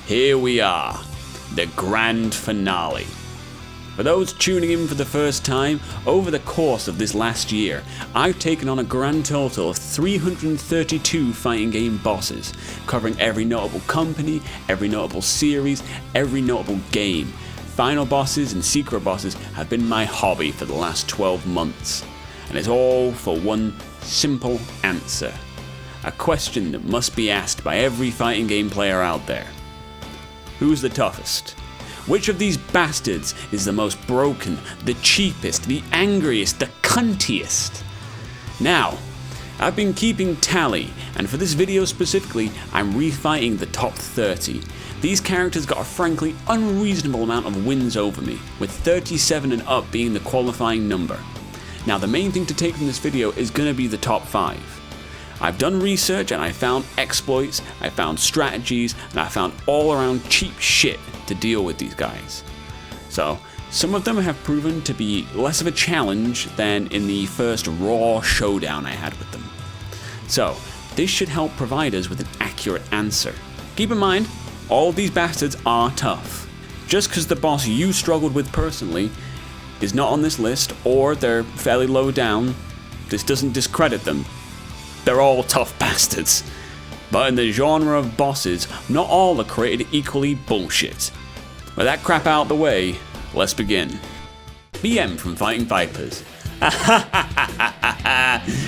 here we are, the grand finale. For those tuning in for the first time, over the course of this last year, I've taken on a grand total of 332 fighting game bosses, covering every notable company, every notable series, every notable game. Final bosses and secret bosses have been my hobby for the last 12 months, and it's all for one simple answer. A question that must be asked by every fighting game player out there. Who's the toughest? Which of these bastards is the most broken, the cheapest, the angriest, the cuntiest? Now, I've been keeping tally, and for this video specifically, I'm refighting the top 30. These characters got a frankly unreasonable amount of wins over me, with 37 and up being the qualifying number. Now the main thing to take from this video is going to be the top 5. I've done research and I found exploits, I found strategies, and I found all around cheap shit to deal with these guys. So, some of them have proven to be less of a challenge than in the first raw showdown I had with them. So, this should help provide us with an accurate answer. Keep in mind, all of these bastards are tough. Just because the boss you struggled with personally is not on this list, or they're fairly low down, this doesn't discredit them. They're all tough bastards. But in the genre of bosses, not all are created equally bullshit. With that crap out the way, let's begin. BM from Fighting Vipers.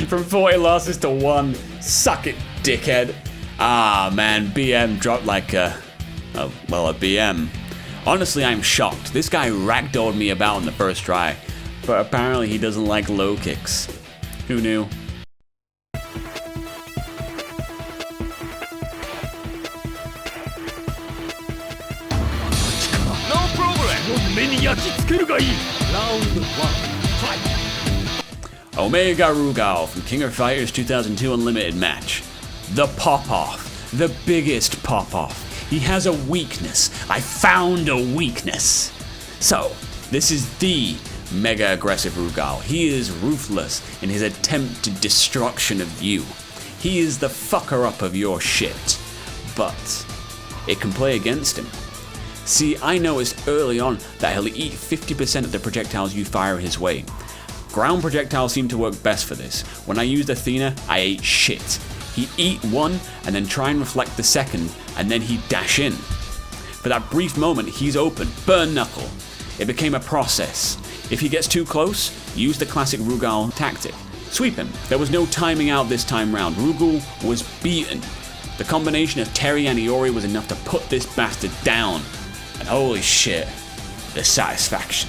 From 40 losses to 1. Suck it, dickhead. Ah man, BM dropped like a BM. Honestly, I'm shocked. This guy ragdolled me about in the first try, but apparently he doesn't like low kicks. Who knew? Omega Rugal from King of Fighters 2002 Unlimited match. The pop-off. The biggest pop-off. He has a weakness. I found a weakness. So, this is the mega aggressive Rugal. He is ruthless in his attempt to destruction of you. He is the fucker up of your shit. But it can play against him. See, I noticed early on that he'll eat 50% of the projectiles you fire his way. Ground projectiles seem to work best for this. When I used Athena, I ate shit. He'd eat one and then try and reflect the second, and then he'd dash in. For that brief moment, he's open, burn knuckle. It became a process. If he gets too close, use the classic Rugal tactic. Sweep him. There was no timing out this time round. Rugal was beaten. The combination of Terry and Iori was enough to put this bastard down. And holy shit, the satisfaction.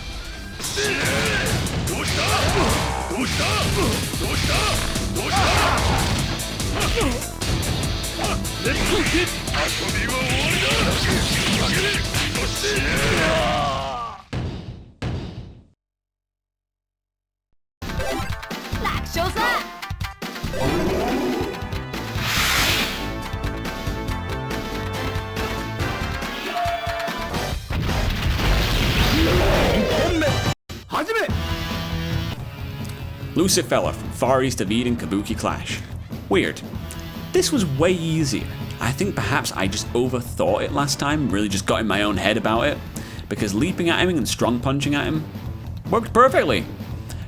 Lucifella from Far East of Eden Kabuki Clash. Weird. This was way easier. I think perhaps I just overthought it last time, really just got in my own head about it, because leaping at him and strong punching at him worked perfectly.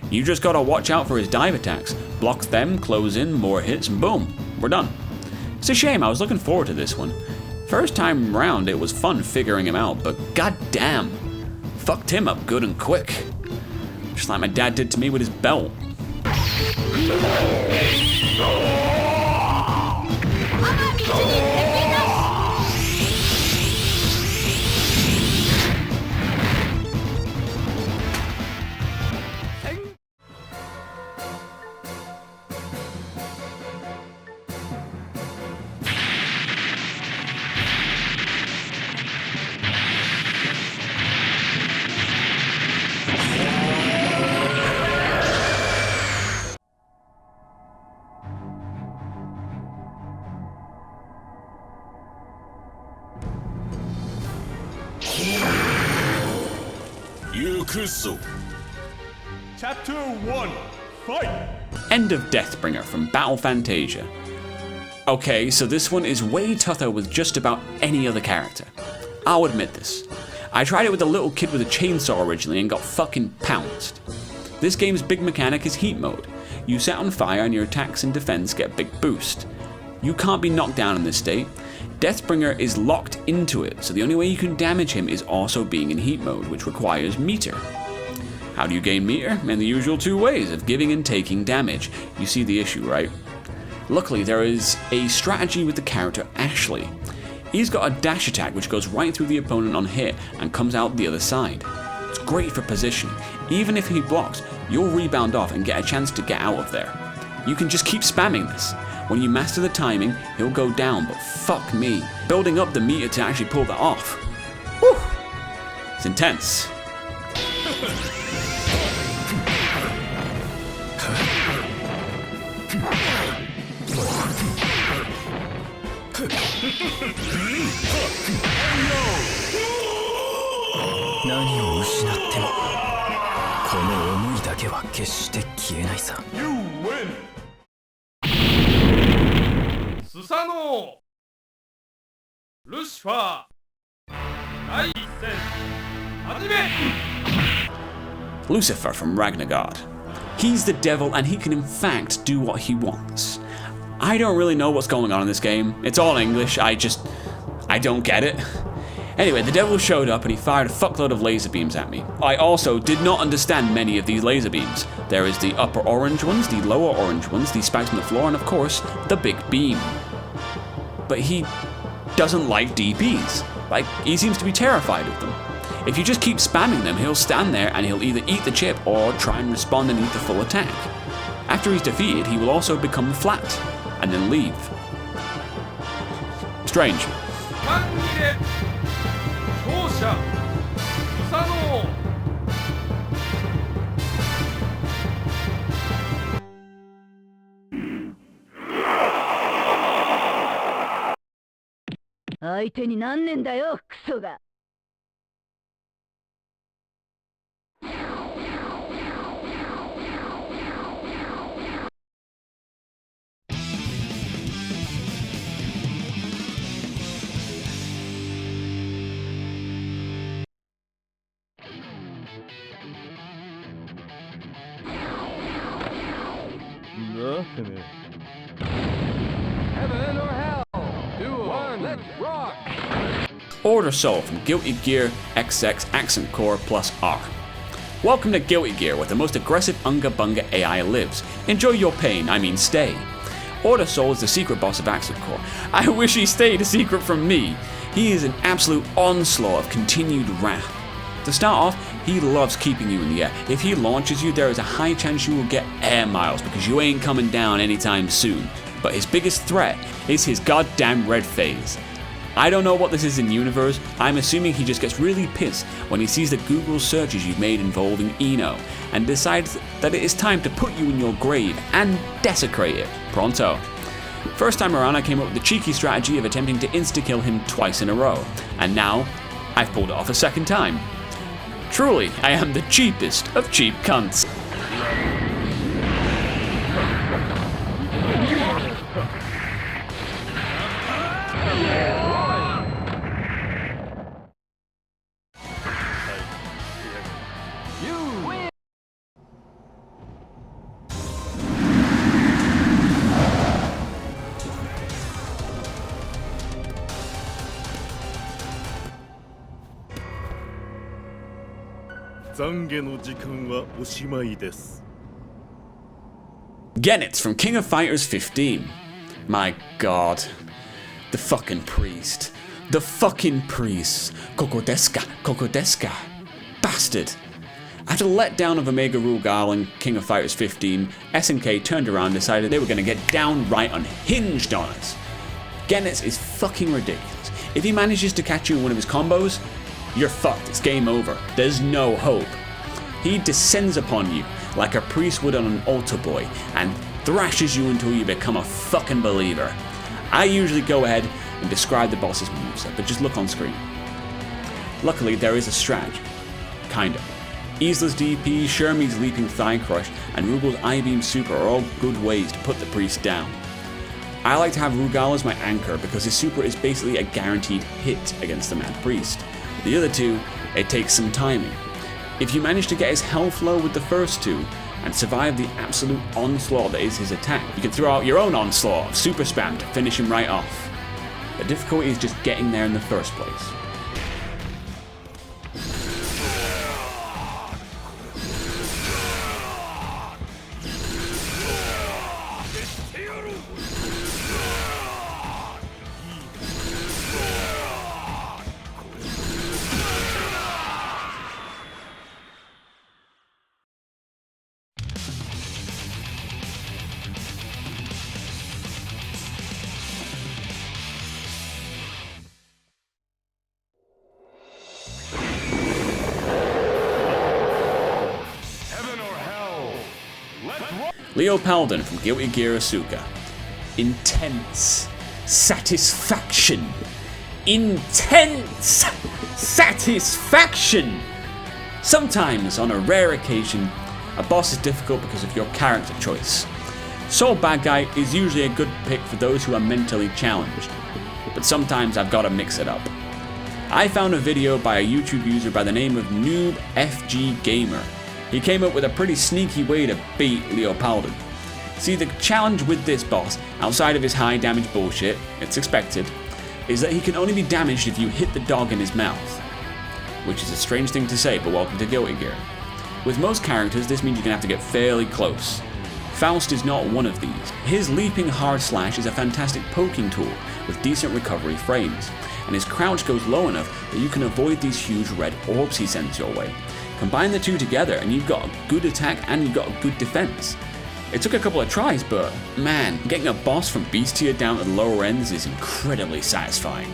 You just gotta watch out for his dive attacks, block them, close in, more hits, and boom, we're done. It's a shame, I was looking forward to this one. First time round it was fun figuring him out, but goddamn, fucked him up good and quick. Just like my dad did to me with his belt. Chapter 1, Fight! End of Deathbringer from Battle Fantasia. Okay, so this one is way tougher with just about any other character. I'll admit this. I tried it with a little kid with a chainsaw originally and got fucking pounced. This game's big mechanic is heat mode. You set on fire and your attacks and defense get a big boost. You can't be knocked down in this state. Deathbringer is locked into it, so the only way you can damage him is also being in heat mode, which requires meter. How do you gain meter? In the usual two ways of giving and taking damage. You see the issue, right? Luckily, there is a strategy with the character Ashley. He's got a dash attack which goes right through the opponent on hit and comes out the other side. It's great for positioning. Even if he blocks, you'll rebound off and get a chance to get out of there. You can just keep spamming this. When you master the timing, he'll go down, but fuck me, building up the meter to actually pull that off. Whew! It's intense. You win! スサノールシファー第一戦始め Lucifer from Ragnargard. He's the devil and he can in fact do what he wants. I don't really know what's going on in this game. It's all English, I don't get it. Anyway, the devil showed up and he fired a fuckload of laser beams at me. I also did not understand many of these laser beams. There is the upper orange ones, the lower orange ones, the spikes on the floor, and of course, the big beam. But he doesn't like DPs. Like, he seems to be terrified of them. If you just keep spamming them, he'll stand there and he'll either eat the chip or try and respond and eat the full attack. After he's defeated, he will also become flat and then leave. Strange. 勝者スサノー相手になんねんだよクソが。Order Soul from Guilty Gear XX Accent Core plus R. Welcome to Guilty Gear, where the most aggressive Unga Bunga AI lives. Enjoy your pain, I mean stay. Order Soul is the secret boss of Accent Core. I wish he stayed a secret from me. He is an absolute onslaught of continued wrath. To start off, he loves keeping you in the air. If he launches you, there is a high chance you will get air miles because you ain't coming down anytime soon. But his biggest threat is his goddamn red phase. I don't know what this is in universe. I'm assuming he just gets really pissed when he sees the Google searches you've made involving Eno and decides that it is time to put you in your grave and desecrate it. Pronto. First time around I came up with the cheeky strategy of attempting to insta-kill him twice in a row, and now I've pulled it off a second time. Truly, I am the cheapest of cheap cunts. Genitz from King of Fighters 15. My god. The fucking priest. The fucking priest. Kokodeska. Kokodeska. Bastard. After the letdown of Omega Rugal and King of Fighters 15, SNK turned around and decided they were going to get downright unhinged on us. Genitz is fucking ridiculous. If he manages to catch you in one of his combos, you're fucked. It's game over. There's no hope. He descends upon you like a priest would on an altar boy and thrashes you until you become a fucking believer. I usually go ahead and describe the boss's moveset, but just look on screen. Luckily, there is a strategy. Kinda. Isla's DP, Shermie's Leaping Thigh Crush, and Rugal's I-Beam Super are all good ways to put the priest down. I like to have Rugal as my anchor because his super is basically a guaranteed hit against the Mad Priest. With the other two, it takes some timing. If you manage to get his health low with the first two, and survive the absolute onslaught that is his attack, you can throw out your own onslaught of super spam to finish him right off. The difficulty is just getting there in the first place. Leo Paladin from Guilty Gear Asuka. Intense satisfaction. Intense satisfaction! Sometimes, on a rare occasion, a boss is difficult because of your character choice. Soul Bad Guy is usually a good pick for those who are mentally challenged, but sometimes I've got to mix it up. I found a video by a YouTube user by the name of Noob FG Gamer. He came up with a pretty sneaky way to beat Leo Paladin. See, the challenge with this boss, outside of his high damage bullshit, it's expected, is that he can only be damaged if you hit the dog in his mouth. Which is a strange thing to say, but welcome to Guilty Gear. With most characters, this means you're going to have to get fairly close. Faust is not one of these. His leaping hard slash is a fantastic poking tool with decent recovery frames, and his crouch goes low enough that you can avoid these huge red orbs he sends your way. Combine the two together and you've got a good attack and you've got a good defense. It took a couple of tries, but man, getting a boss from beast tier down to the lower ends is incredibly satisfying.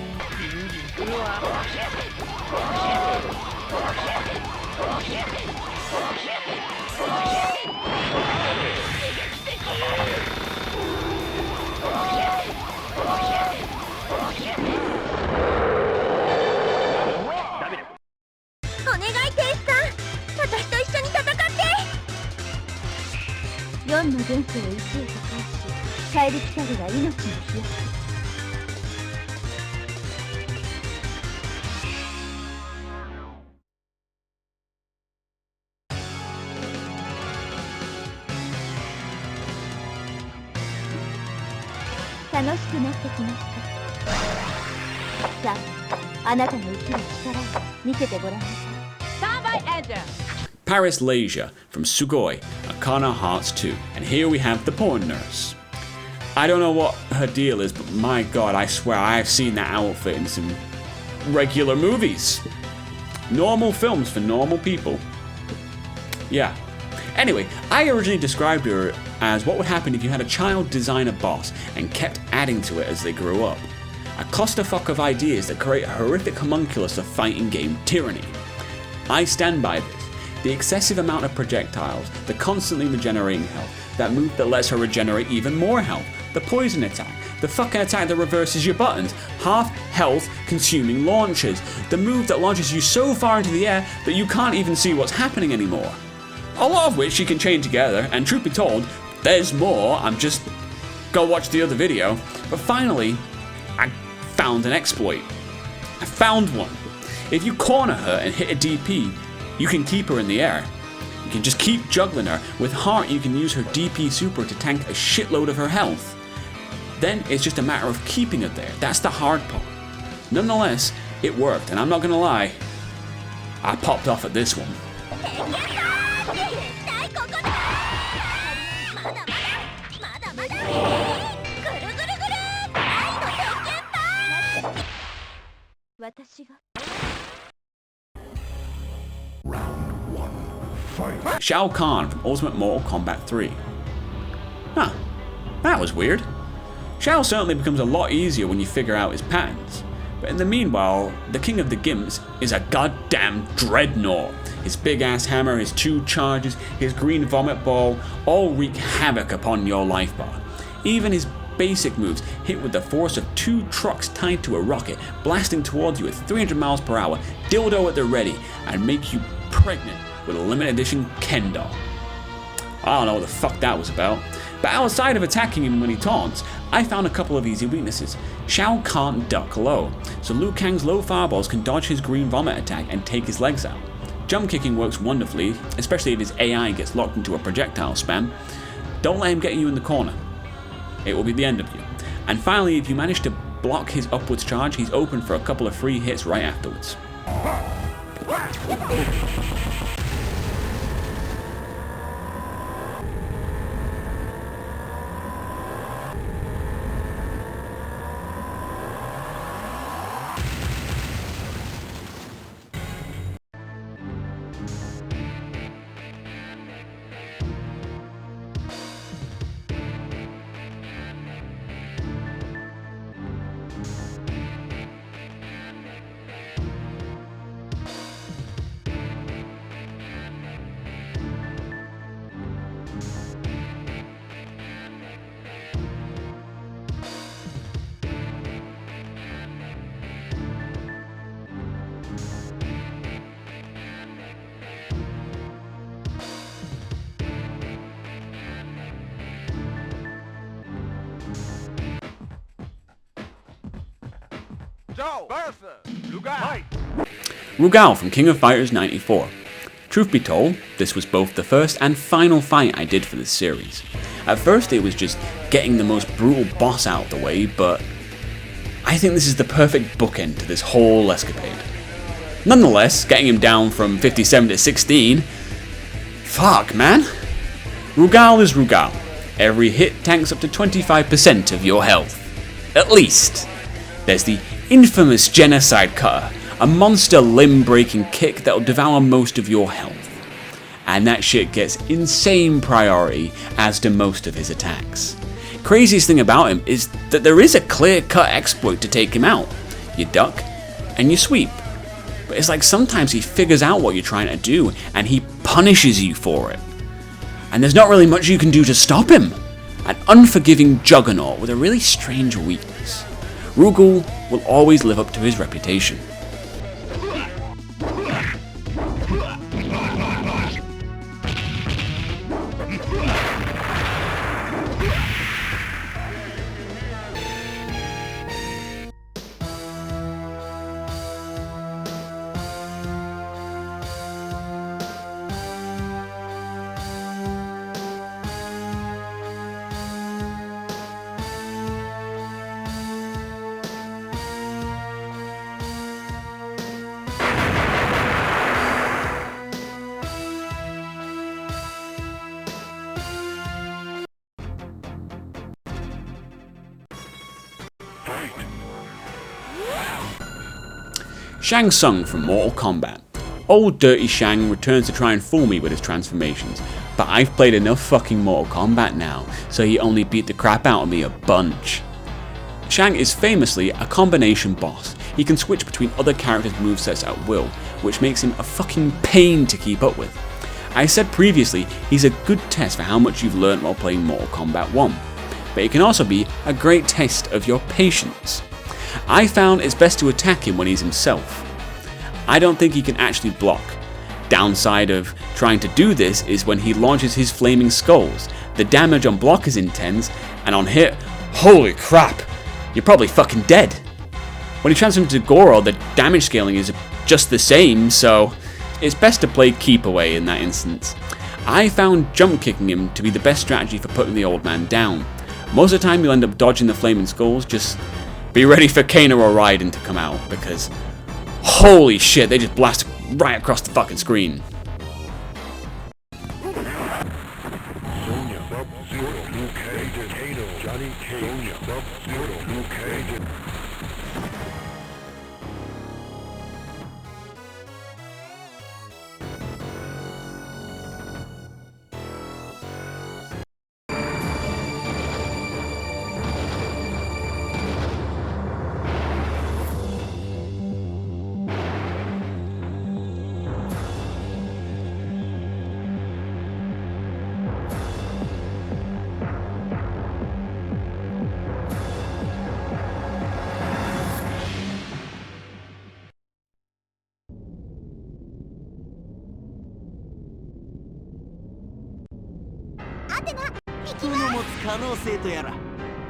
Paris Leisure from Sugoi, Arcana Hearts 2, and here we have the porn nurse. I don't know what her deal is, but my god, I swear I've seen that outfit in some regular movies. Normal films for normal people. Yeah. Anyway, I originally described her as what would happen if you had a child design a boss and kept adding to it as they grew up. A clusterfuck of ideas that create a horrific homunculus of fighting game tyranny. I stand by this. The excessive amount of projectiles, the constantly regenerating health, that move that lets her regenerate even more health, the poison attack, the fucking attack that reverses your buttons, half health consuming launches, the move that launches you so far into the air that you can't even see what's happening anymore. A lot of which she can chain together, and truth be told, there's more, go watch the other video. But finally, I found an exploit. I found one. If you corner her and hit a DP, you can keep her in the air. You can just keep juggling her. With Heart, you can use her DP super to tank a shitload of her health. Then it's just a matter of keeping it there. That's the hard part. Nonetheless, it worked, and I'm not gonna lie, I popped off at this one. Round 1, fight. Shao Kahn from Ultimate Mortal Kombat 3. Huh, that was weird. Shao certainly becomes a lot easier when you figure out his patterns. But in the meanwhile, the king of the Gimps is a goddamn dreadnought. His big ass hammer, his 2 charges, his green vomit ball all wreak havoc upon your life bar. Even his basic moves hit with the force of 2 trucks tied to a rocket, blasting towards you at 300 miles per hour, dildo at the ready, and make you pregnant with a limited edition Ken doll. I don't know what the fuck that was about. But outside of attacking him when he taunts, I found a couple of easy weaknesses. Xiao can't duck low, so Liu Kang's low fireballs can dodge his green vomit attack and take his legs out. Jump kicking works wonderfully, especially if his AI gets locked into a projectile spam. Don't let him get you in the corner. It will be the end of you. And finally, if you manage to block his upwards charge, he's open for a couple of free hits right afterwards. Rugal from King of Fighters 94. Truth be told, this was both the first and final fight I did for this series. At first it was just getting the most brutal boss out of the way, but I think this is the perfect bookend to this whole escapade. Nonetheless, getting him down from 57 to 16, fuck man. Rugal is Rugal. Every hit tanks up to 25% of your health. At least. There's the infamous Genocide Cutter, a monster limb-breaking kick that'll devour most of your health. And that shit gets insane priority, as do most of his attacks. Craziest thing about him is that there is a clear-cut exploit to take him out. You duck, and you sweep. But it's like sometimes he figures out what you're trying to do, and he punishes you for it. And there's not really much you can do to stop him. An unforgiving juggernaut with a really strange weakness. Rugal will always live up to his reputation. Shang Tsung from Mortal Kombat. Old dirty Shang returns to try and fool me with his transformations, but I've played enough fucking Mortal Kombat now, so he only beat the crap out of me a bunch. Shang is famously a combination boss. He can switch between other characters' movesets at will, which makes him a fucking pain to keep up with. I said previously, he's a good test for how much you've learnt while playing Mortal Kombat 1, but it can also be a great test of your patience. I found it's best to attack him when he's himself. I don't think he can actually block. Downside of trying to do this is when he launches his flaming skulls. The damage on block is intense, and on hit, holy crap, you're probably fucking dead. When he transforms into Goro, the damage scaling is just the same, so it's best to play keep away in that instance. I found jump kicking him to be the best strategy for putting the old man down. Most of the time you'll end up dodging the flaming skulls, just be ready for Kano or Raiden to come out, because holy shit, they just blast right across the fucking screen.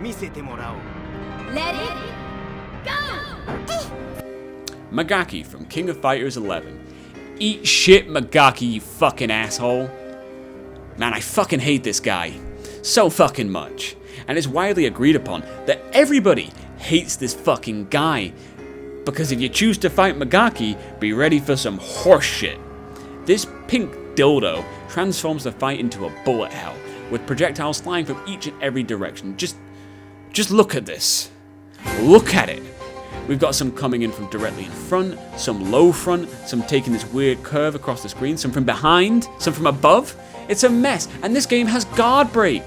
見せてもらおう。 Ready? Go! Magaki from King of Fighters 11. Eat shit, Magaki, you fucking asshole. Man, I fucking hate this guy. So fucking much. And it's widely agreed upon that everybody hates this fucking guy. Because if you choose to fight Magaki, be ready for some horse shit. This pink dildo transforms the fight into a bullet hell, with projectiles flying from each and every direction. Just look at this. Look at it. We've got some coming in from directly in front, some low front, some taking this weird curve across the screen, some from behind, some from above. It's a mess, and this game has guard break.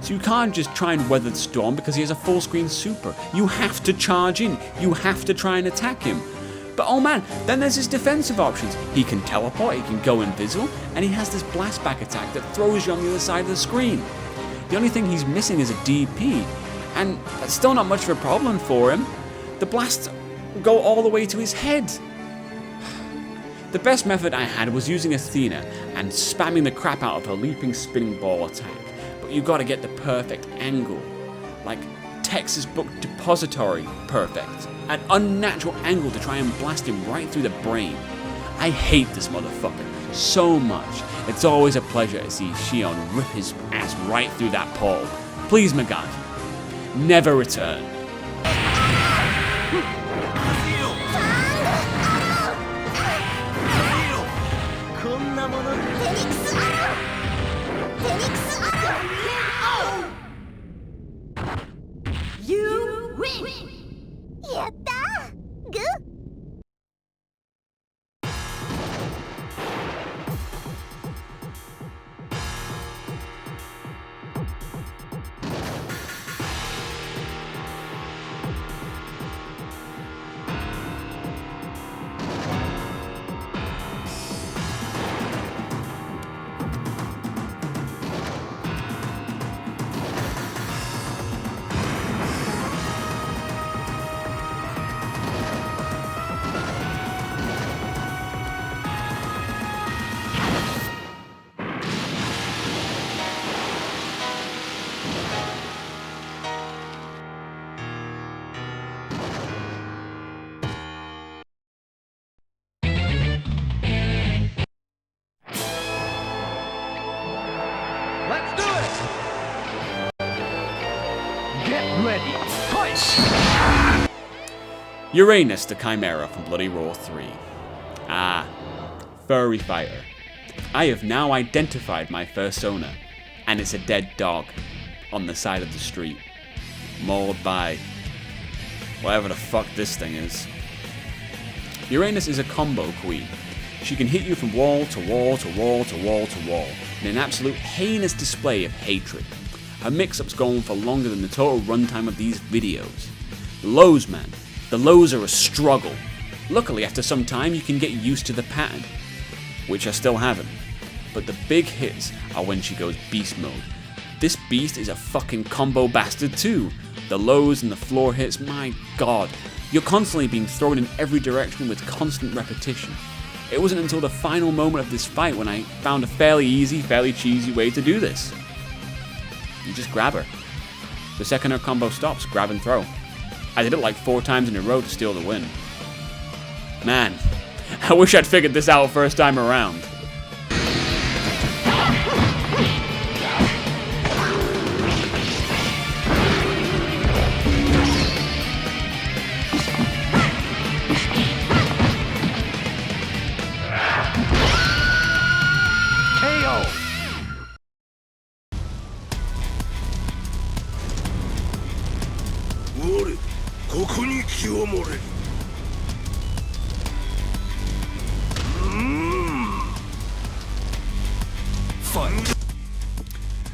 So you can't just try and weather the storm because he has a full screen super. You have to charge in. You have to try and attack him. But oh man, then there's his defensive options. He can teleport, he can go invisible, and he has this blast back attack that throws you on the other side of the screen. The only thing he's missing is a DP, and that's still not much of a problem for him. The blasts go all the way to his head. The best method I had was using Athena and spamming the crap out of her leaping spinning ball attack. But you gotta get the perfect angle. Like Texas Book Depository perfect. An unnatural angle to try and blast him right through the brain. I hate this motherfucker so much. It's always a pleasure to see Shion rip his ass right through that portal. Please, Magaki, never return. こんなものフェニックスアロー。フェニックスアロー。You win. やったー。グー。 Let's do it! Get ready, fight! Uranus the Chimera from Bloody Roar 3. Ah, furry fighter. I have now identified my first owner, and it's a dead dog on the side of the street, mauled by whatever the fuck this thing is. Uranus is a combo queen. She can hit you from wall to wall to wall to wall to wall in an absolute heinous display of hatred. Her mix-ups go on for longer than the total runtime of these videos. The lows, man. The lows are a struggle. Luckily, after some time, you can get used to the pattern, which I still haven't. But the big hits are when she goes beast mode. This beast is a fucking combo bastard too. The lows and the floor hits, my god. You're constantly being thrown in every direction with constant repetition. It wasn't until the final moment of this fight when I found a fairly easy, fairly cheesy way to do this. You just grab her. The second her combo stops, grab and throw. I did it like 4 times in a row to steal the win. Man, I wish I'd figured this out first time around. KO! 我ここに清盛れ。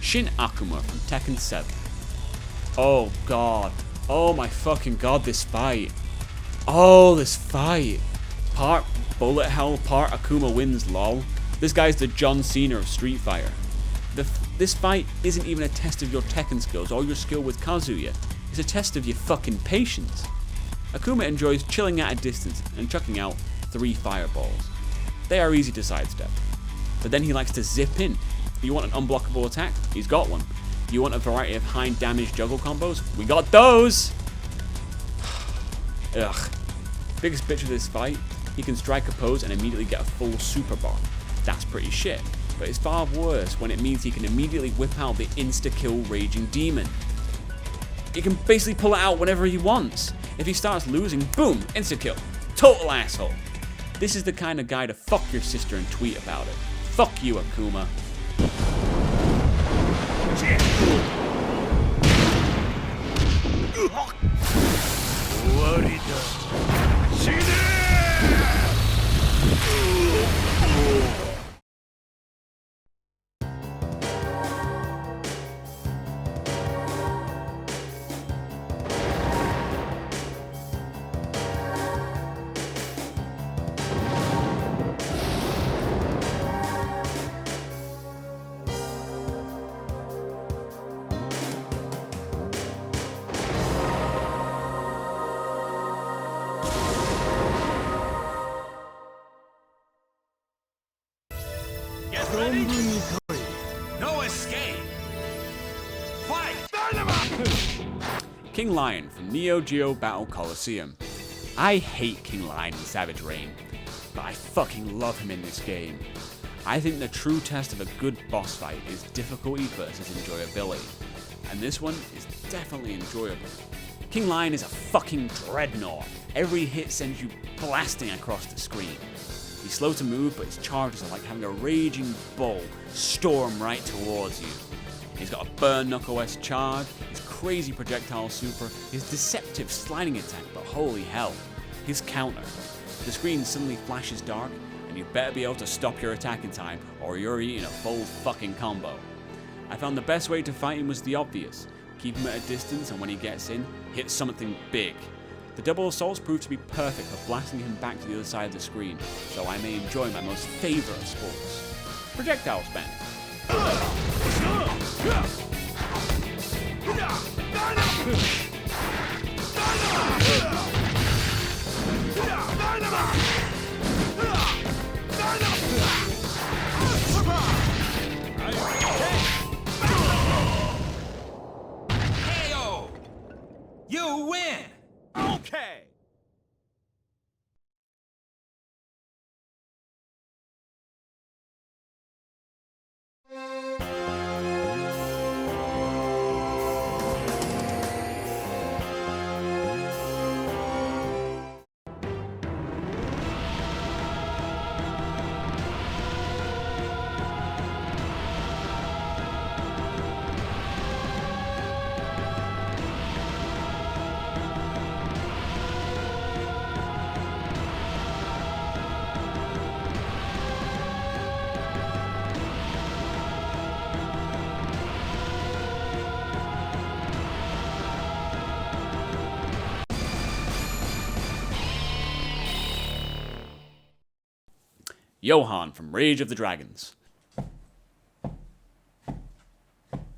Shin Akuma from Tekken 7. Oh god. Oh my fucking god, this fight. Oh, this fight. Part bullet hell, part Akuma wins, lol. This guy's the John Cena of Street Fighter. This fight isn't even a test of your Tekken skills or your skill with Kazuya. It's a test of your fucking patience. Akuma enjoys chilling at a distance and chucking out 3 fireballs. They are easy to sidestep. But then he likes to zip in. You want an unblockable attack? He's got one. You want a variety of high damage juggle combos? We got those! Ugh. Biggest bitch of this fight, he can strike a pose and immediately get a full super bar. That's pretty shit, but it's far worse when it means he can immediately whip out the insta-kill Raging Demon. He can basically pull it out whenever he wants. If he starts losing, boom, insta-kill. Total asshole. This is the kind of guy to fuck your sister and tweet about it. Fuck you, Akuma. No escape! Fight! King Lion from Neo Geo Battle Coliseum. I hate King Lion in Savage Reign, but I fucking love him in this game. I think the true test of a good boss fight is difficulty versus enjoyability, and this one is definitely enjoyable. King Lion is a fucking dreadnought. Every hit sends you blasting across the screen. He's slow to move, but his charges are like having a raging bull storm right towards you. He's got a burn knuckle S charge, his crazy projectile super, his deceptive sliding attack, but holy hell, his counter. The screen suddenly flashes dark, and you better be able to stop your attack in time, or you're eating a full fucking combo. I found the best way to fight him was the obvious. Keep him at a distance, and when he gets in, hit something big. The double assaults proved to be perfect for blasting him back to the other side of the screen, so I may enjoy my most favourite of sports. Projectile spam. KO! You win! Okay! Johan from Rage of the Dragons.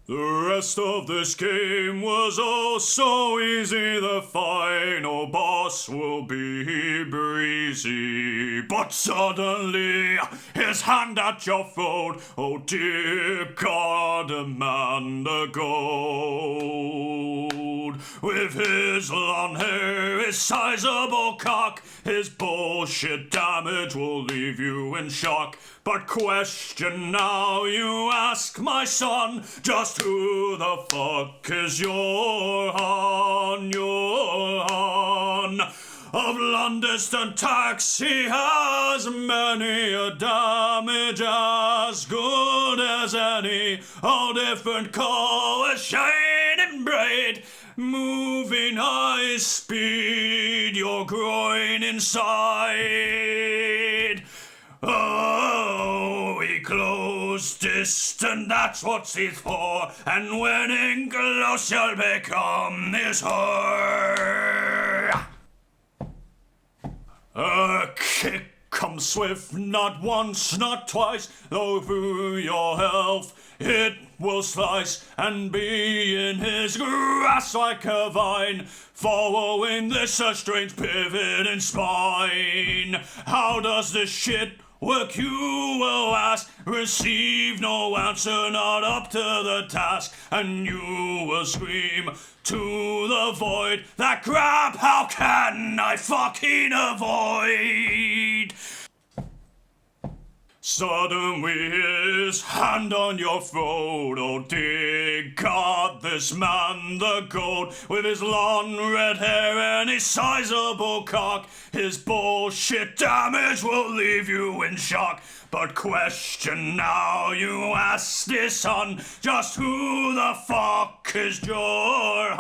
The rest of this game was oh so easy, the final boss will be breezy. But suddenly, his hand at your throat, oh dear God, demand the gold. With his long hair, his sizable cock, his bullshit damage will leave you in shock. But question now you ask, my son, just who the fuck is your Han? Your Han? Of long-distance attacks he has many a damage as good as any. All different colors shining bright, moving high speed, your groin inside. Oh, he close distant, that's what he's for, and when in close you'll become his whore. A kick comes swift, not once, not twice, though through your health it will slice and be in his grasp like a vine, following this a strange pivot in spine. How does this shit work you will ask, receive no answer, not up to the task, and you will scream to the void, that crap, how can I fucking avoid? Suddenly his hand on your throat, oh dear God, this man the goat, with his long red hair and his sizable cock, his bullshit damage will leave you in shock. But question now you ask this son, just who the fuck is Johan?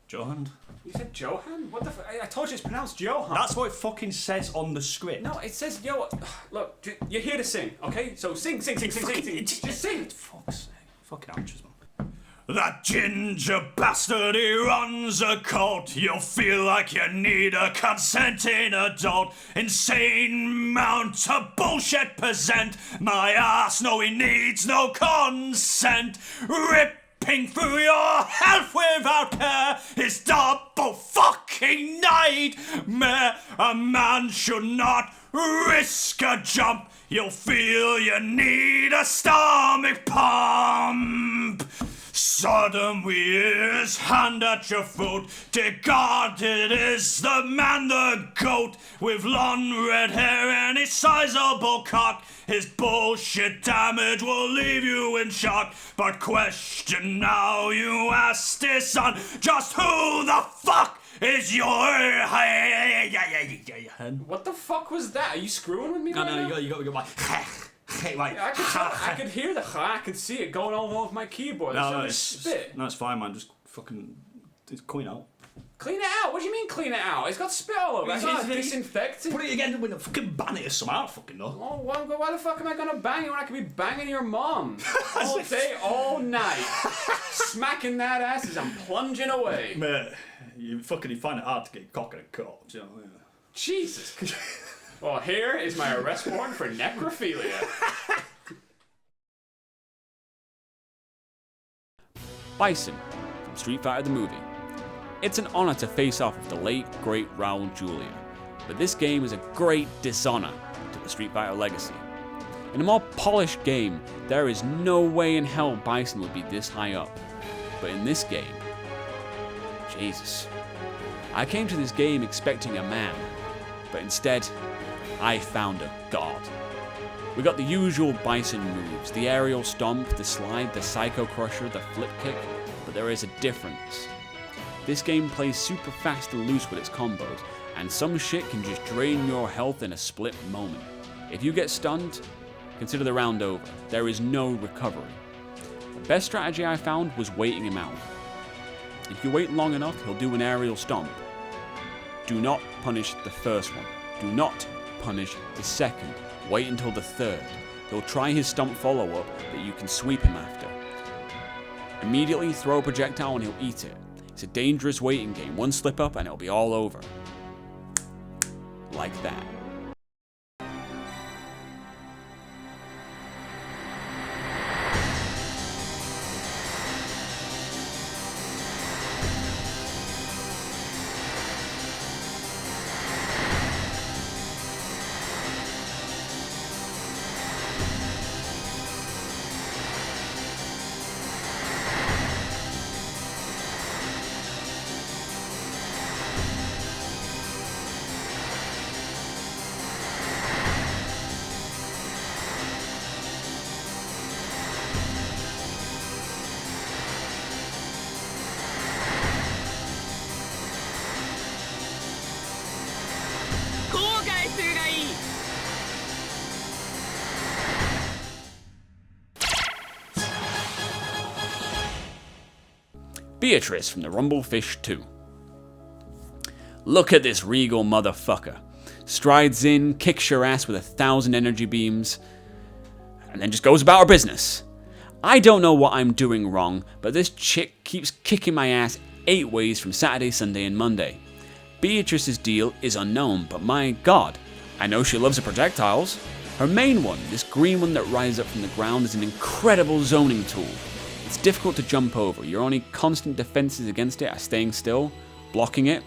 Johan? You said Johan? What the I told you it's pronounced Johan. That's what it fucking says on the script. No, it says yo. Look, you're here to sing, okay? So sing. Just sing. Fuck's sake. Fucking amateurs, man. That ginger bastard, he runs a cult. You'll feel like you need a consenting adult. Insane amount of bullshit present. My ass, no, he needs no consent. Ripping through your health without care is double fucking nightmare. A man should not risk a jump. You'll feel you need a stomach pump. Suddenly his hand at your throat. Dear God, it is the man the goat, with long red hair and his sizable cock. His bullshit damage will leave you in shock. But question now you ask this son, just who the fuck is your... What the fuck was that? Are you screwing with me right now? No, you got my... Like, I could hear the I could see it going all over my keyboard. No, spit. No, it's fine, man. Just fucking... It's clean out. Clean it out? What do you mean clean it out? It's got spit all over it. It's not disinfected. Put it again with a fucking ban it or something. I don't fucking know. Oh, why the fuck am I gonna bang it when I could be banging your mom? All day, all night. Smacking that ass as I'm plunging away. Mate, you find it hard to get cock in a cup, you know? Yeah. Jesus. Well, here is my arrest warrant for necrophilia. Bison from Street Fighter the movie. It's an honor to face off with the late, great Raul Julia, but this game is a great dishonor to the Street Fighter legacy. In a more polished game, there is no way in hell Bison would be this high up, but in this game, Jesus. I came to this game expecting a man, but instead, I found a god. We got the usual Bison moves, the aerial stomp, the slide, the psycho crusher, the flip kick, but there is a difference. This game plays super fast and loose with its combos, and some shit can just drain your health in a split moment. If you get stunned, consider the round over. There is no recovery. The best strategy I found was waiting him out. If you wait long enough, he'll do an aerial stomp. Do not punish the first one. Do not punish the second. Wait until the third. He'll try his stomp follow-up that you can sweep him after. Immediately throw a projectile and he'll eat it. It's a dangerous waiting game. One slip up and it'll be all over. Like that. Beatrice from the Rumblefish 2. Look at this regal motherfucker. Strides in, kicks your ass with 1,000 energy beams, and then just goes about her business. I don't know what I'm doing wrong, but this chick keeps kicking my ass 8 ways from Saturday, Sunday, and Monday. Beatrice's deal is unknown, but my god, I know she loves her projectiles. Her main one, this green one that rises up from the ground, is an incredible zoning tool. It's difficult to jump over. Your only constant defenses against it are staying still, blocking it,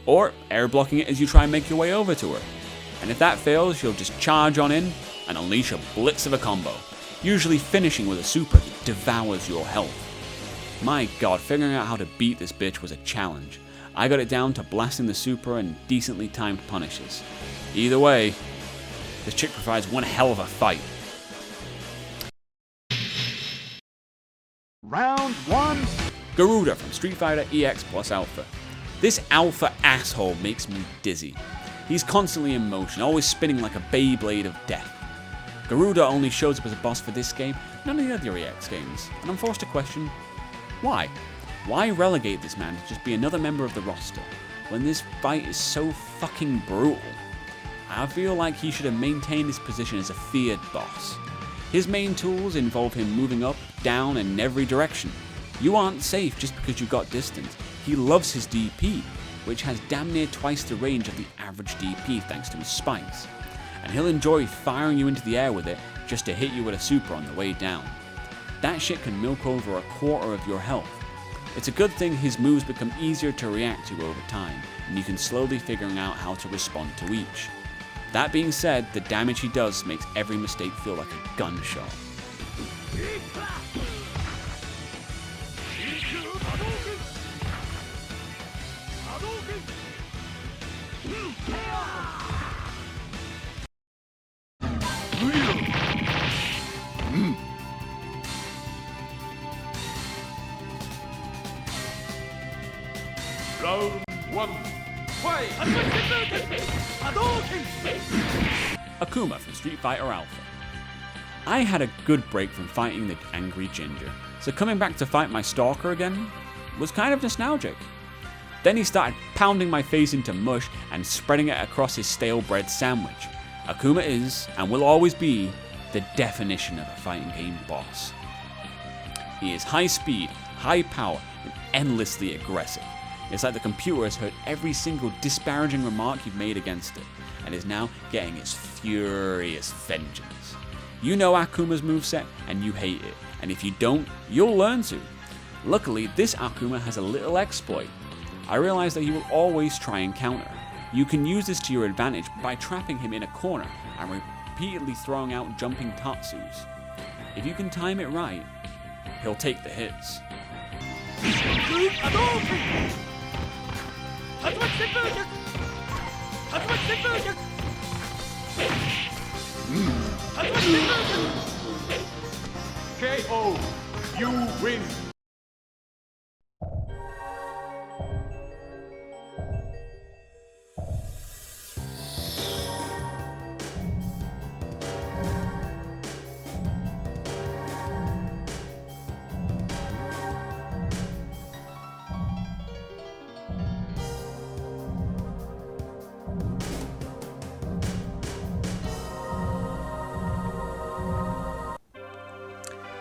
or air blocking it as you try and make your way over to her. and if that fails, you'll just charge on in and unleash a blitz of a combo, usually finishing with a super that devours your health. My god, figuring out how to beat this bitch was a challenge. I got it down to blasting the super and decently timed punishes. Either way, this chick provides one hell of a fight. Round 1. Garuda from Street Fighter EX Plus Alpha. This alpha asshole makes me dizzy. He's constantly in motion, always spinning like a Beyblade of death. Garuda only shows up as a boss for this game, none of the other EX games, and I'm forced to question, why? Why relegate this man to just be another member of the roster, when this fight is so fucking brutal? I feel like he should have maintained his position as a feared boss. His main tools involve him moving up, down, and in every direction. You aren't safe just because you got distance. He loves his DP, which has damn near twice the range of the average DP thanks to his spikes. And he'll enjoy firing you into the air with it just to hit you with a super on the way down. That shit can milk over a quarter of your health. It's a good thing his moves become easier to react to over time, and you can slowly figuring out how to respond to each. That being said, the damage he does makes every mistake feel like a gunshot. Round 1. Fight! Akuma from Street Fighter Alpha. I had a good break from fighting the angry Ginger, so coming back to fight my stalker again was kind of nostalgic. Then he started pounding my face into mush and spreading it across his stale bread sandwich. Akuma is, and will always be, the definition of a fighting game boss. He is high speed, high power, and endlessly aggressive. It's like the computer has heard every single disparaging remark you've made against it, and is now getting its furious vengeance. You know Akuma's moveset, and you hate it, and if you don't, you'll learn to. Luckily, this Akuma has a little exploit. I realized that he will always try and counter. You can use this to your advantage by trapping him in a corner and repeatedly throwing out jumping tatsus. If you can time it right, he'll take the hits. KO. You win.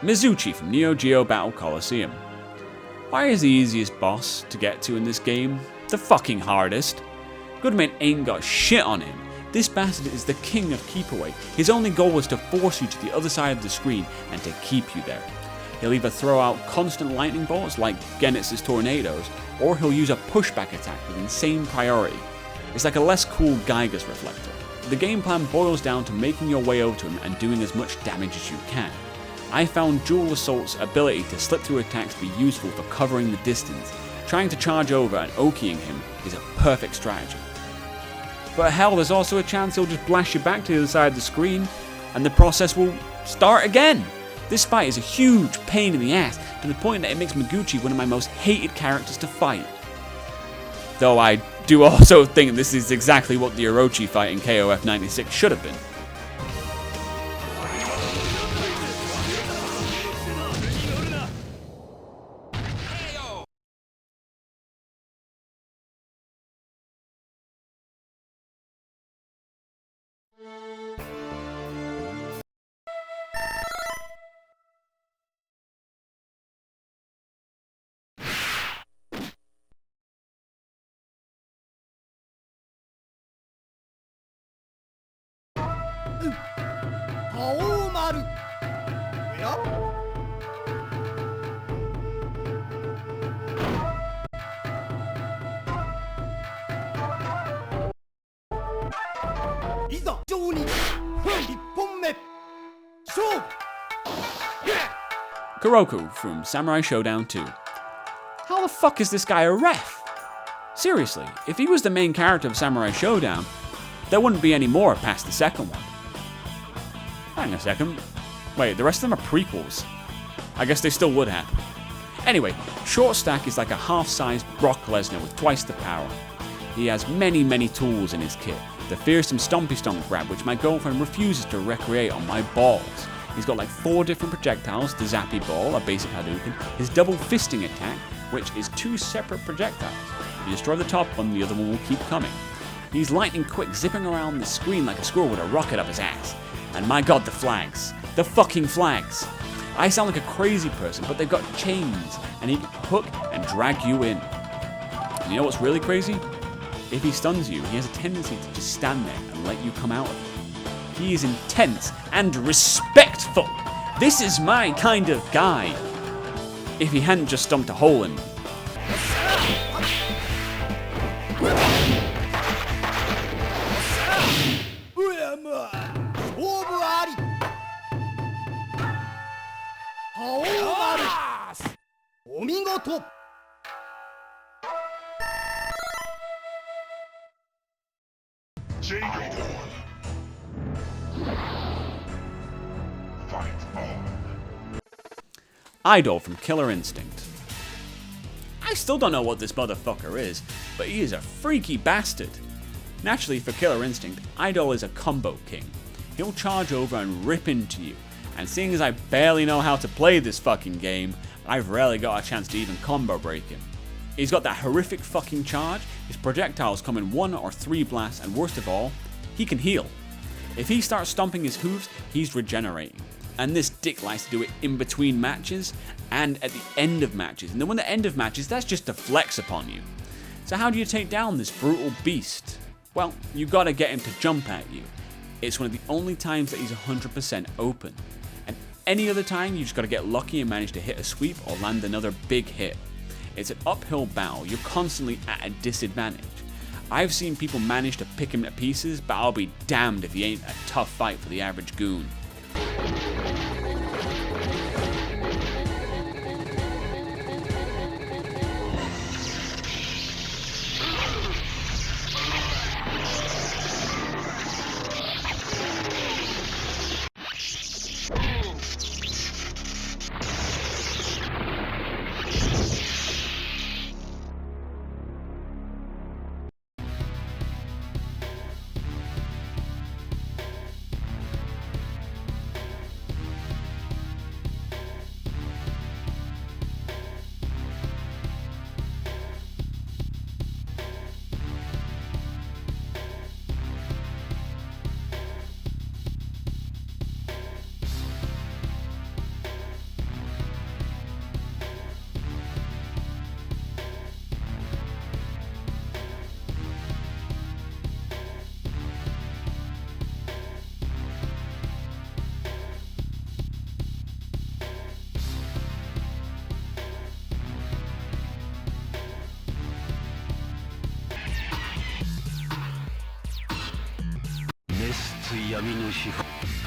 Mizuchi from Neo Geo Battle Coliseum. Why is the easiest boss to get to in this game the fucking hardest? Goodman ain't got shit on him. This bastard is the king of keep away. His only goal was to force you to the other side of the screen and to keep you there. He'll either throw out constant lightning bolts like Genet's tornadoes, or he'll use a pushback attack with insane priority. It's like a less cool Geiger's reflector. The game plan boils down to making your way over to him and doing as much damage as you can. I found Dual Assault's ability to slip through attacks to be useful for covering the distance. Trying to charge over and okiing him is a perfect strategy. But hell, there's also a chance he'll just blast you back to the other side of the screen, and the process will start again. This fight is a huge pain in the ass, to the point that it makes Mizuchi one of my most hated characters to fight. Though I do also think this is exactly what the Orochi fight in KOF 96 should have been. 上に1本目勝負 Kuroku from Samurai Showdown 2. How the fuck is this guy a ref? Seriously, if he was the main character of Samurai Showdown, there wouldn't be any more past the second one. Hang on a second. Wait, the rest of them are prequels. I guess they still would happen. Anyway, Short Stack is like a half-sized Brock Lesnar with twice the power. He has many tools in his kit. The fearsome Stompy Stomp grab, which my girlfriend refuses to recreate on my balls. He's got like 4 different projectiles, the Zappy Ball, a basic Hadouken, his double fisting attack, which is 2 separate projectiles. If you destroy the top one, the other one will keep coming. He's lightning quick, zipping around the screen like a squirrel with a rocket up his ass. And my god, the flags. The fucking flags. I sound like a crazy person, but they've got chains, and he can hook and drag you in. And you know what's really crazy? If he stuns you, he has a tendency to just stand there and let you come out of it. He is intense and respectful. This is my kind of guy. If he hadn't just stomped a hole in me. お見事 Idol from Killer Instinct. I still don't know what this motherfucker is, but he is a freaky bastard. Naturally, for Killer Instinct, Idol is a combo king. He'll charge over and rip into you, and seeing as I barely know how to play this fucking game, I've rarely got a chance to even combo break him. He's got that horrific fucking charge, his projectiles come in 1 or 3 blasts, and worst of all, he can heal. If he starts stomping his hooves, he's regenerating. And this dick likes to do it in between matches and at the end of matches. And then when the end of matches, that's just to flex upon you. So how do you take down this brutal beast? Well, you gotta get him to jump at you. It's one of the only times that he's 100% open. And any other time, you just gotta get lucky and manage to hit a sweep or land another big hit. It's an uphill battle, you're constantly at a disadvantage. I've seen people manage to pick him to pieces, but I'll be damned if he ain't a tough fight for the average goon.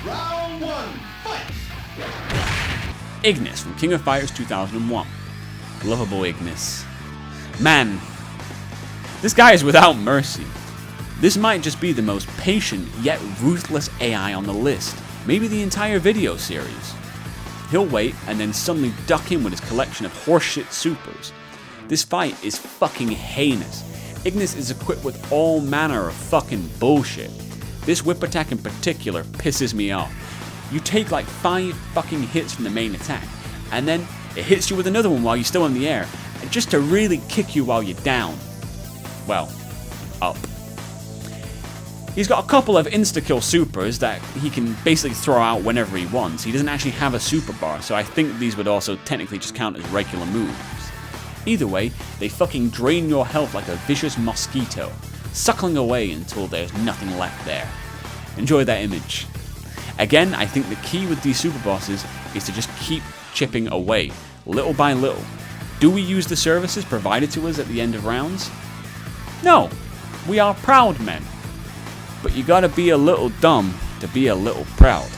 Round 1 fight Ignis from King of Fighters 2001. Lovable Ignis. Man, this guy is without mercy. This might just be the most patient yet ruthless AI on the list, maybe the entire video series. He'll wait and then suddenly duck in with his collection of horseshit supers. This fight is fucking heinous. Ignis is equipped with all manner of fucking bullshit. This whip attack in particular pisses me off. You take like 5 fucking hits from the main attack, and then it hits you with another one while you're still in the air, just to really kick you while you're down. Well, up. He's got a couple of insta-kill supers that he can basically throw out whenever he wants. He doesn't actually have a super bar, so I think these would also technically just count as regular moves. Either way, they fucking drain your health like a vicious mosquito, suckling away until there's nothing left there. Enjoy that image. Again, I think the key with these super bosses is to just keep chipping away, little by little. Do we use the services provided to us at the end of rounds? No, we are proud men. But you gotta be a little dumb to be a little proud.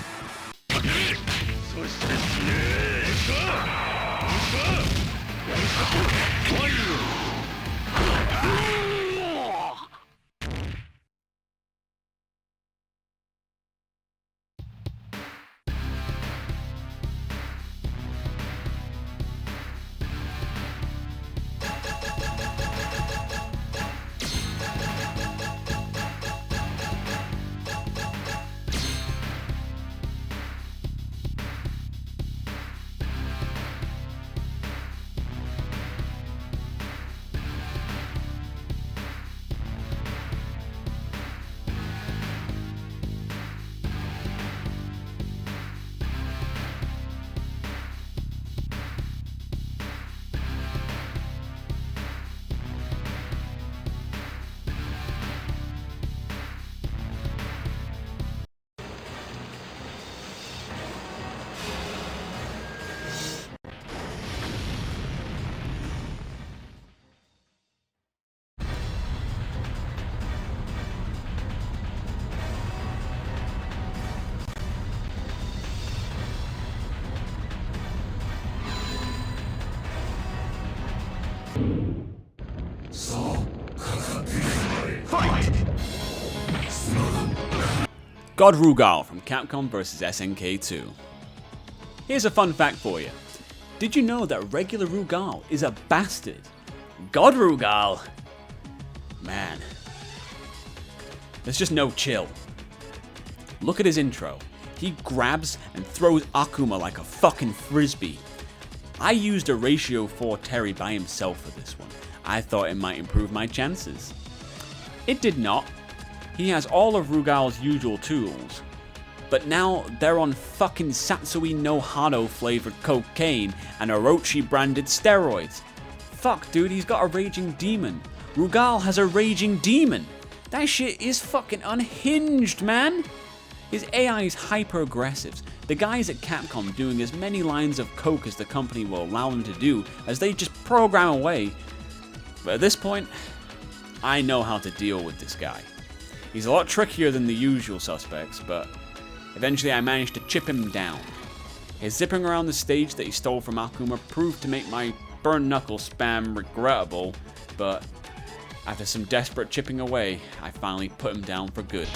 God Rugal from Capcom vs SNK 2. Here's a fun fact for you. Did you know that regular Rugal is a bastard? God Rugal? Man. There's just no chill. Look at his intro. He grabs and throws Akuma like a fucking frisbee. I used a ratio 4 Terry by himself for this one. I thought it might improve my chances. It did not. He has all of Rugal's usual tools, but now they're on fucking Satsui no Hado flavored cocaine and Orochi branded steroids. Fuck dude, he's got a raging demon. Rugal has a raging demon. That shit is fucking unhinged, man. His AI is hyper aggressive. The guys at Capcom doing as many lines of coke as the company will allow them to do as they just program away. But at this point, I know how to deal with this guy. He's a lot trickier than the usual suspects, but eventually I managed to chip him down. His zipping around the stage that he stole from Akuma proved to make my burn knuckle spam regrettable, but after some desperate chipping away, I finally put him down for good.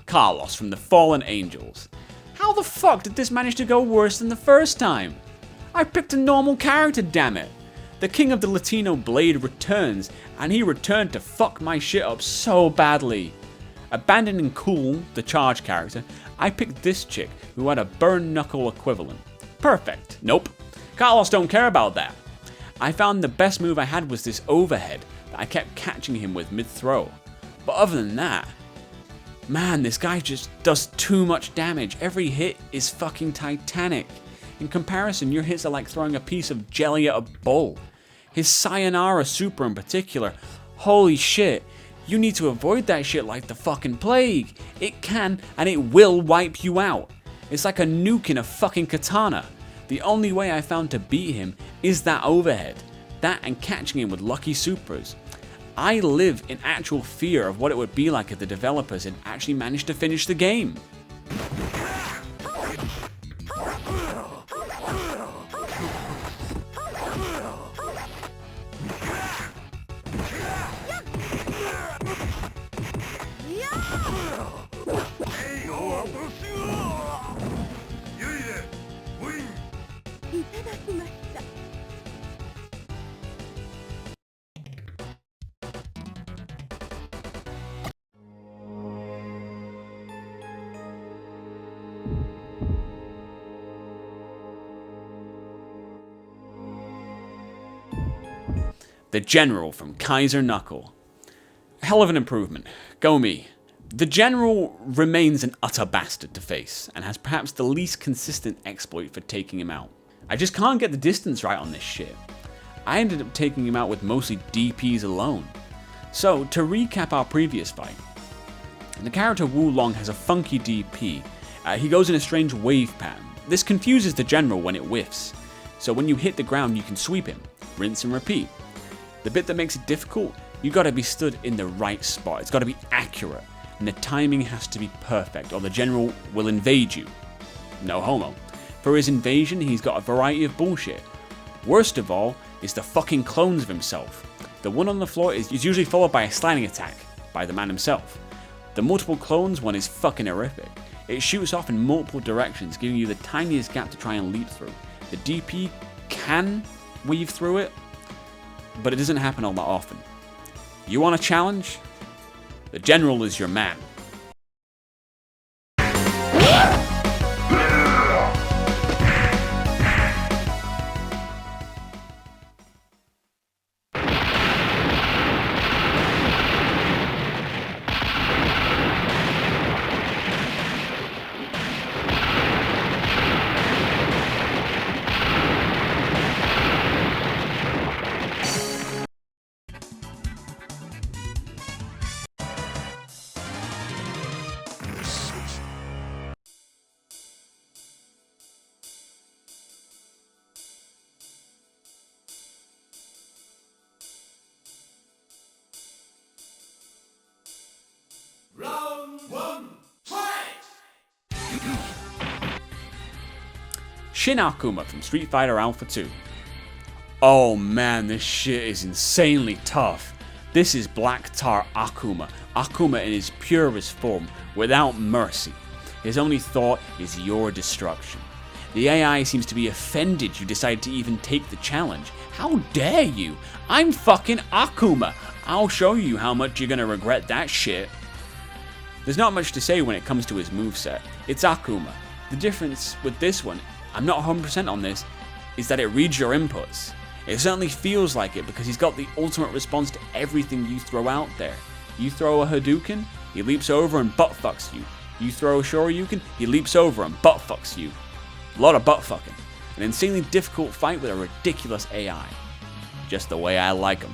Carlos from the Fallen Angels. How the fuck did this manage to go worse than the first time? I picked a normal character, damn it. The king of the Latino blade returns, and he returned to fuck my shit up so badly. Abandoning Cool, the charge character, I picked this chick who had a burn knuckle equivalent. Perfect. Nope. Carlos don't care about that. I found the best move I had was this overhead that I kept catching him with mid-throw. But other than that, man, this guy just does too much damage. Every hit is fucking titanic. In comparison, your hits are like throwing a piece of jelly at a bull. His Sayonara Super in particular, holy shit, You need to avoid that shit like the fucking plague. It can and it will wipe you out. It's like a nuke in a fucking katana. The only way I found to beat him is that overhead. That and catching him with lucky supers. I live in actual fear of what it would be like if the developers had actually managed to finish the game. The General from Kaiser Knuckle. Hell of an improvement. Go me. The General remains an utter bastard to face, and has perhaps the least consistent exploit for taking him out. I just can't get the distance right on this shit. I ended up taking him out with mostly DPs alone. So, to recap our previous fight, the character Wu Long has a funky DP. He goes in a strange wave pattern. This confuses the General when it whiffs, so when you hit the ground you can sweep him, rinse and repeat. The bit that makes it difficult, you gotta be stood in the right spot, it's gotta be accurate, and the timing has to be perfect or the General will invade you. No homo. For his invasion, he's got a variety of bullshit. Worst of all is the fucking clones of himself. The one on the floor is usually followed by a sliding attack by the man himself. The multiple clones one is fucking horrific. It shoots off in multiple directions, giving you the tiniest gap to try and leap through. The DP can weave through it, but it doesn't happen all that often. You want a challenge? The General is your man. Shin Akuma from Street Fighter Alpha 2. Oh man, this shit is insanely tough. This is Black Tar Akuma. Akuma in his purest form, without mercy. His only thought is your destruction. The AI seems to be offended you decided to even take the challenge. How dare you? I'm fucking Akuma. I'll show you how much you're gonna regret that shit. There's not much to say when it comes to his moveset. It's Akuma. The difference with this one, I'm not 100% on this, is that it reads your inputs. It certainly feels like it because he's got the ultimate response to everything you throw out there. You throw a Hadouken, he leaps over and butt fucks you. You throw a Shoryuken, he leaps over and butt fucks you. A lot of butt fucking. An insanely difficult fight with a ridiculous AI. Just the way I like him.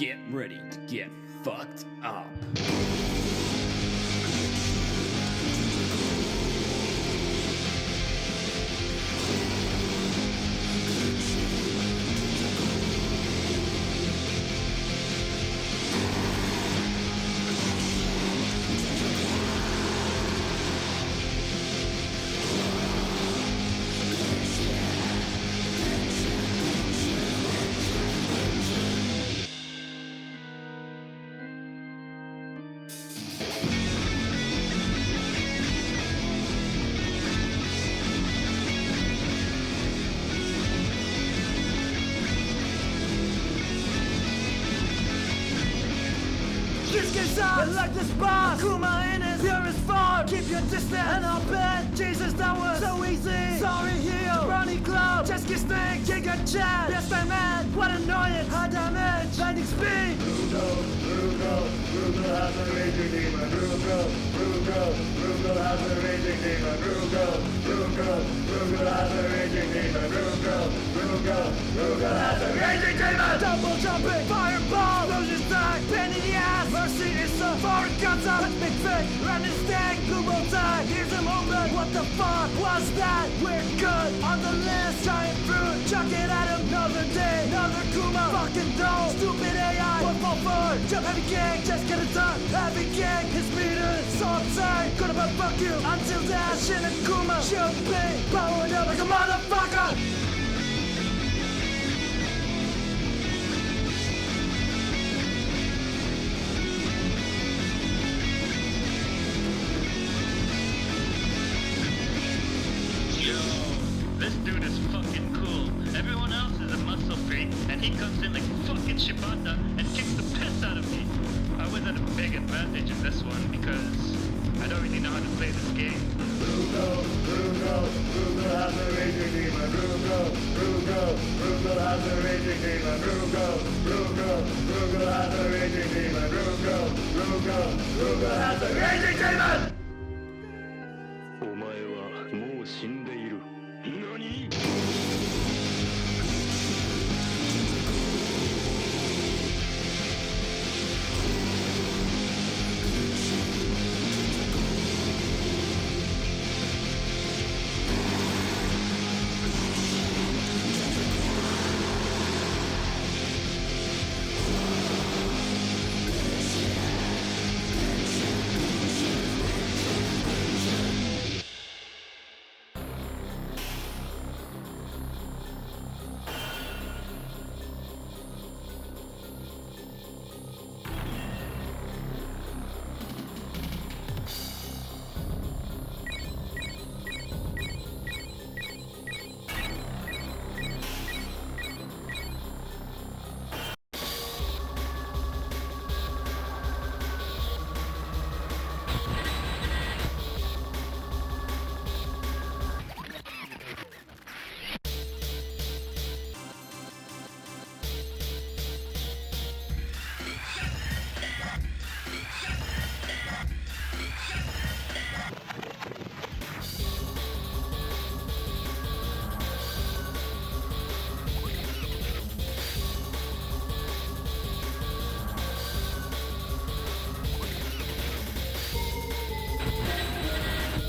Get ready to get fucked up. This gets on like this boss. Kuma in his purest form. Keep your distance and I'll bet. Jesus, that was so easy. Sorry, heel. Ronnie Glove. Just get snake. Giga Chad. Yes, my man. What annoyance. High damage. Lightning speed. Rugo has a raging demon. Rugo has a raging demon. Rugo has a raging demon. Rugo has a raging demon. Double jumping. Fireball. Explosion stack. Pain in the ass. Mercy is the foreign guns up. Let's big fit. Random stack. Google die. Here's him open. What the fuck was that? We're good on the list. Giant fruit. Chuck it at him. Another day. Another Kuma. Fucking dope. Stupid AI. 144. Jump heavy gang. Just get it done. Heavy gang. His meters. So upside. Gonna butt fuck you. Until that. Shin and Kuma. Should be powered up like a motherfucker. This dude is fucking cool. Everyone else is a muscle freak, and he comes in like fucking Shibata and kicks the piss out of me. I was at a big advantage in this one because I don't really know how to play this game. Rugo has a raging demon. Rugo has a raging demon. Rugo has a raging demon. Rugo has a raging demon. お前はもう死んでいる。何？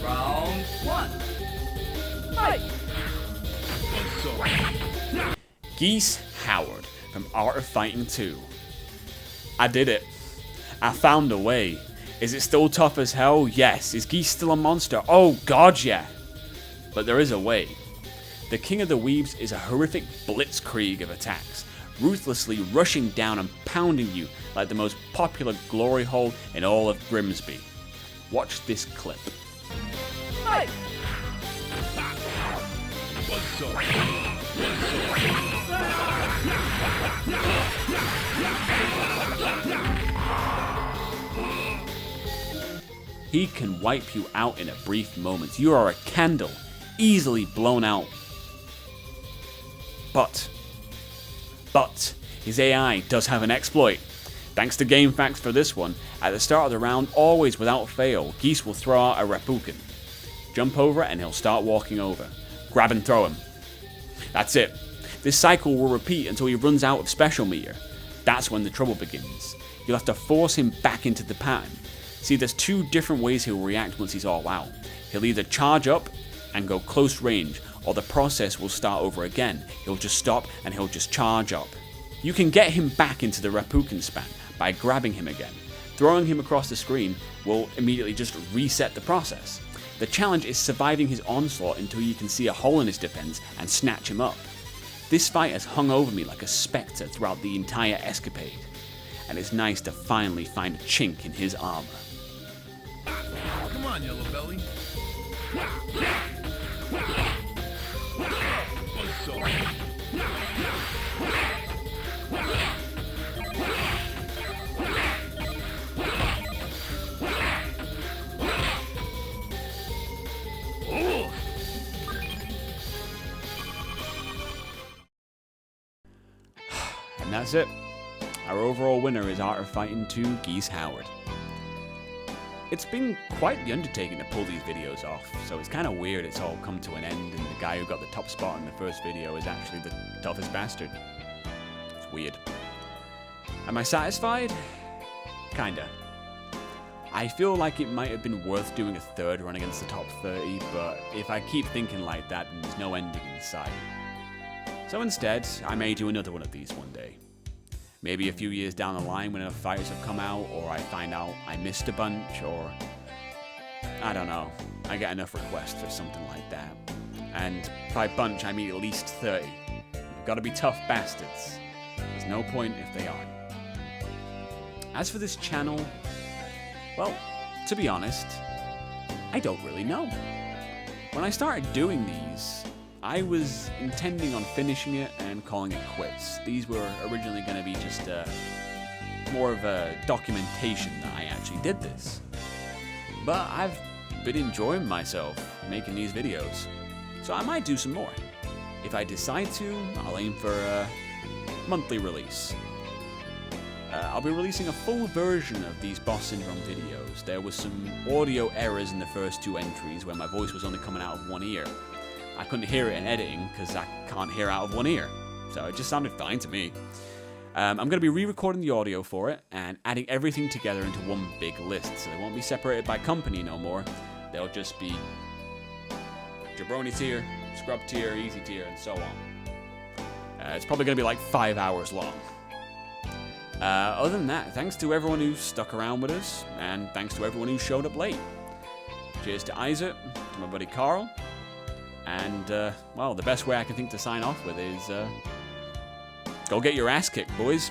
Round one. Fight! Geese Howard from Art of Fighting 2. I did it. I found a way. Is it still tough as hell? Yes. Is Geese still a monster? Oh god, yeah. But there is a way. The King of the Weebs is a horrific blitzkrieg of attacks, ruthlessly rushing down and pounding you like the most popular glory hole in all of Grimsby. Watch this clip. Fight! He can wipe you out in a brief moment. You are a candle, easily blown out. But his AI does have an exploit. Thanks to GameFAQs for this one, at the start of the round, always without fail, Geese will throw out a Reppuken. Jump over it and he'll start walking over. Grab and throw him. That's it. This cycle will repeat until he runs out of special meter. That's when the trouble begins. You'll have to force him back into the pattern. See, there's two different ways he'll react once he's all out. He'll either charge up and go close range, or the process will start over again. He'll just stop and he'll just charge up. You can get him back into the Rapukin span by grabbing him again. Throwing him across the screen will immediately just reset the process. The challenge is surviving his onslaught until you can see a hole in his defense and snatch him up. This fight has hung over me like a spectre throughout the entire escapade, and it's nice to finally find a chink in his armor. Come on, Yellow Belly. And that's it. Our overall winner is Art of Fighting 2 Geese Howard. It's been quite the undertaking to pull these videos off, so it's kind of weird it's all come to an end and the guy who got the top spot in the first video is actually the toughest bastard. It's weird. Am I satisfied? Kinda. I feel like it might have been worth doing a third run against the top 30, but if I keep thinking like that, then there's no ending in sight. So instead, I may do another one of these one day. Maybe a few years down the line when enough fighters have come out, or I find out I missed a bunch, or I don't know, I get enough requests or something like that. And by bunch, I mean at least 30. They've got to be tough bastards. There's no point if they aren't. As for this channel, well, to be honest, I don't really know. When I started doing these, I was intending on finishing it and calling it quits. These were originally going to be just more of a documentation that I actually did this. But I've been enjoying myself making these videos, so I might do some more. If I decide to, I'll aim for a monthly release. I'll be releasing a full version of these Boss Syndrome videos. There was some audio errors in the first two entries where my voice was only coming out of one ear. I couldn't hear it in editing because I can't hear out of one ear, so it just sounded fine to me. I'm going to be re-recording the audio for it and adding everything together into one big list, so they won't be separated by company no more. They'll just be Jabroni tier, Scrub tier, Easy tier, and so on. It's probably going to be like 5 hours long. Other than that, thanks to everyone who stuck around with us, and thanks to everyone who showed up late. Cheers to Aizat, to my buddy Carl, and, well, the best way I can think to sign off with is, go get your ass kicked, boys.